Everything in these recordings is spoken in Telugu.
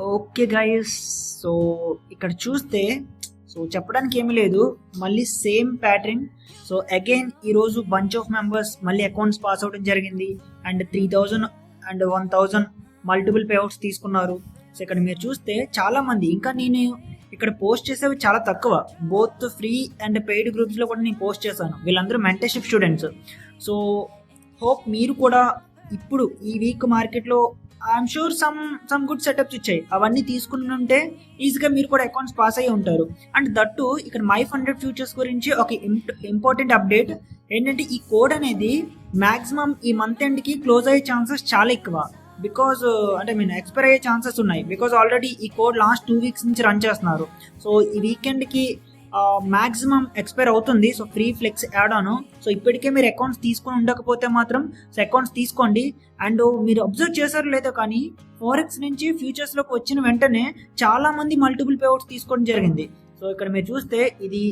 ఓకే గైస్, సో ఇక్కడ చూస్తే చెప్పడానికి ఏమీ లేదు, మళ్ళీ సేమ్ ప్యాటర్న్. సో అగైన్ ఈరోజు బంచ్ ఆఫ్ మెంబర్స్ మళ్ళీ అకౌంట్స్ పాస్ అవడం జరిగింది అండ్ 3000 అండ్ 1000 మల్టిపుల్ పేఅవుట్స్ తీసుకున్నారు. సో ఇక్కడ మీరు చూస్తే చాలా మంది, ఇంకా నేను ఇక్కడ పోస్ట్ చేసేవి చాలా తక్కువ, బోత్ ఫ్రీ అండ్ పెయిడ్ గ్రూప్స్లో కూడా నేను పోస్ట్ చేశాను. వీళ్ళందరూ మెంటర్షిప్ స్టూడెంట్స్. సో హోప్ మీరు కూడా ఇప్పుడు ఈ వీక్ మార్కెట్లో I'm sure some good setups ఇచ్చాయి, అవన్నీ తీసుకుని ఉంటే ఈజీగా మీరు కూడా అకౌంట్స్ పాస్ అయ్యి ఉంటారు. అండ్ దట్టు ఇక్కడ MY100 ఫ్యూచర్స్ గురించి ఒక ఇంపార్టెంట్ అప్డేట్ ఏంటంటే, ఈ కోడ్ అనేది మాక్సిమం ఈ మంత్ ఎండ్కి క్లోజ్ అయ్యే ఛాన్సెస్ చాలా ఎక్కువ. బికాజ్ అంటే ఎక్స్పైర్ అయ్యే ఛాన్సెస్ ఉన్నాయి, బికాజ్ ఆల్రెడీ ఈ కోడ్ లాస్ట్ 2 వీక్స్ నుంచి రన్ చేస్తున్నారు. సో ఈ వీకెండ్కి మ్యాక్సిమం ఎక్స్పైర్ అవుతుంది. So free flex add on. So ఇప్పటికే మీరు అకౌంట్స్ తీసుకొని ఉండకపోతే మాత్రం సో అకౌంట్స్ తీసుకోండి. అండ్ మీరు అబ్జర్వ్ చేశారో లేదో కానీ ఫారెక్స్ నుంచి ఫ్యూచర్స్లోకి వచ్చిన వెంటనే చాలా మంది మల్టిపుల్ పేఅవుట్స్ తీసుకోవడం జరిగింది. సో ఇక్కడ మీరు చూస్తే ఇది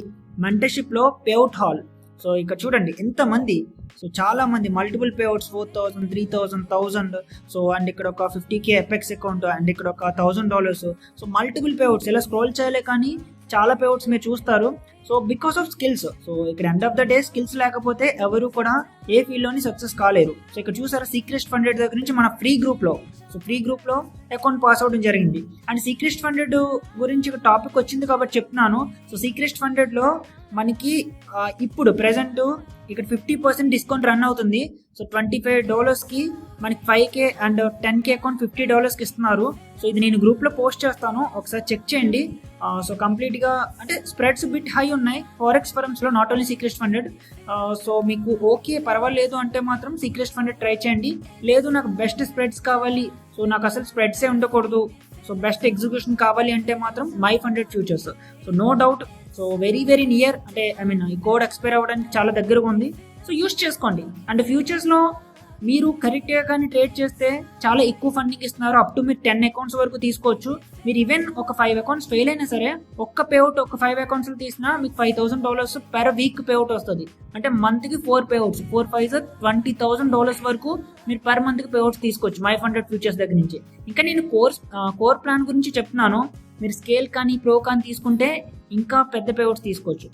మెంటర్షిప్లో పేఅవుట్ హాల్. సో ఇక్కడ చూడండి ఎంతమంది, సో చాలా మంది మల్టిపుల్ పేఅవుట్స్ 4000, 3000, 1000. సో అండ్ ఇక్కడ ఒక 50K ఎఫెక్స్ అకౌంట్ అండ్ ఇక్కడ ఒక $1000. సో మల్టిపుల్ పేఅవుట్స్ ఇలా స్క్రోల్ చేయలే కానీ చాలా పేఅవుట్స్ మీరు చూస్తారు. So because of skills. So ఇక్కడ end of the day skills లేకపోతే ఎవరు కూడా ఏ ఫీల్డ్లోని సక్సెస్ కాలేరు. సో ఇక్కడ చూసారా సీక్రెస్ట్ ఫండెడ్ దగ్గర నుంచి మన ఫ్రీ గ్రూప్లో అకౌంట్ పాస్ అవడం జరిగింది. అండ్ సీక్రెస్ట్ ఫండెడ్ గురించి ఒక టాపిక్ వచ్చింది కాబట్టి చెప్తున్నాను. సో సీక్రెస్ట్ ఫండెడ్లో మనకి ఇప్పుడు ప్రెసెంట్ ఇక్కడ 50% డిస్కౌంట్ రన్ అవుతుంది. సో $25కి మనకి 5K అండ్ 10K అకౌంట్ $50కి ఇస్తున్నారు. సో ఇది నేను గ్రూప్లో పోస్ట్ చేస్తాను, ఒకసారి చెక్ చేయండి. సో కంప్లీట్గా అంటే స్ప్రెడ్స్ బిట్ హై ఉన్నాయి ఫారెక్స్ ఫర్మ్స్లో, not only Seacrest funded. So మీకు ఓకే పర్వాలేదు అంటే మాత్రం సీక్రెస్ట్ ఫండెడ్ ట్రై చేయండి. లేదు నాకు బెస్ట్ స్ప్రెడ్స్ కావాలి, సో నాకు అసలు స్ప్రెడ్సే ఉండకూడదు, సో బెస్ట్ ఎగ్జిక్యూషన్ కావాలి అంటే మాత్రం MY100 futures. So no doubt, so very near, అంటే ఈ కోడ్ ఎక్స్పైర్ అవ్వడానికి చాలా దగ్గరగా ఉంది. సో యూస్ చేసుకోండి. అండ్ ఫ్యూచర్స్లో మీరు కరెక్ట్గా కానీ ట్రేడ్ చేస్తే చాలా ఎక్కువ ఫండింగ్ ఇస్తున్నారు. అప్ టు మీరు 10 అకౌంట్స్ వరకు తీసుకోవచ్చు. మీరు ఈవెన్ ఒక 5 అకౌంట్స్ ఫెయిల్ అయినా సరే ఒక్క పేఅవుట్ ఒక 5 అకౌంట్స్లో తీసినా మీకు $5000 పెర్ వీక్ పేఅవుట్ వస్తుంది. అంటే మంత్కి 4 పేఅవుట్స్, 4 5 $20,000 వరకు మీరు పర్ మంత్కి పేఅవుట్స్ తీసుకోవచ్చు MY100 ఫ్యూచర్స్ దగ్గర నుంచి. ఇంకా నేను కోర్ ప్లాన్ గురించి చెప్తున్నాను. మీరు స్కేల్ కానీ ప్రో కానీ తీసుకుంటే ఇంకా పెద్ద పేఅవుట్స్ తీసుకోవచ్చు.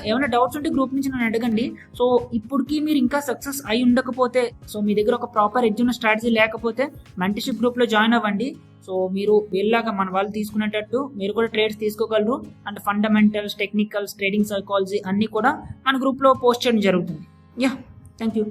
ఏమైనా డౌట్స్ ఉంటే గ్రూప్ నుంచి నన్ను అడగండి. సో ఇప్పటికీ మీరు ఇంకా సక్సెస్ అయి ఉండకపోతే, సో మీ దగ్గర ఒక ప్రాపర్ ఎడ్జ్ ఉన్న స్ట్రాటజీ లేకపోతే మెంటర్షిప్ గ్రూప్లో జాయిన్ అవ్వండి. సో మీరు వీళ్ళలాగా మన వాళ్ళు తీసుకునేటట్టు మీరు కూడా ట్రేడ్స్ తీసుకోగలరు. And fundamentals, technicals, trading psychology అన్నీ కూడా మన గ్రూప్లో పోస్ట్ చేయడం జరుగుతుంది. Thank you.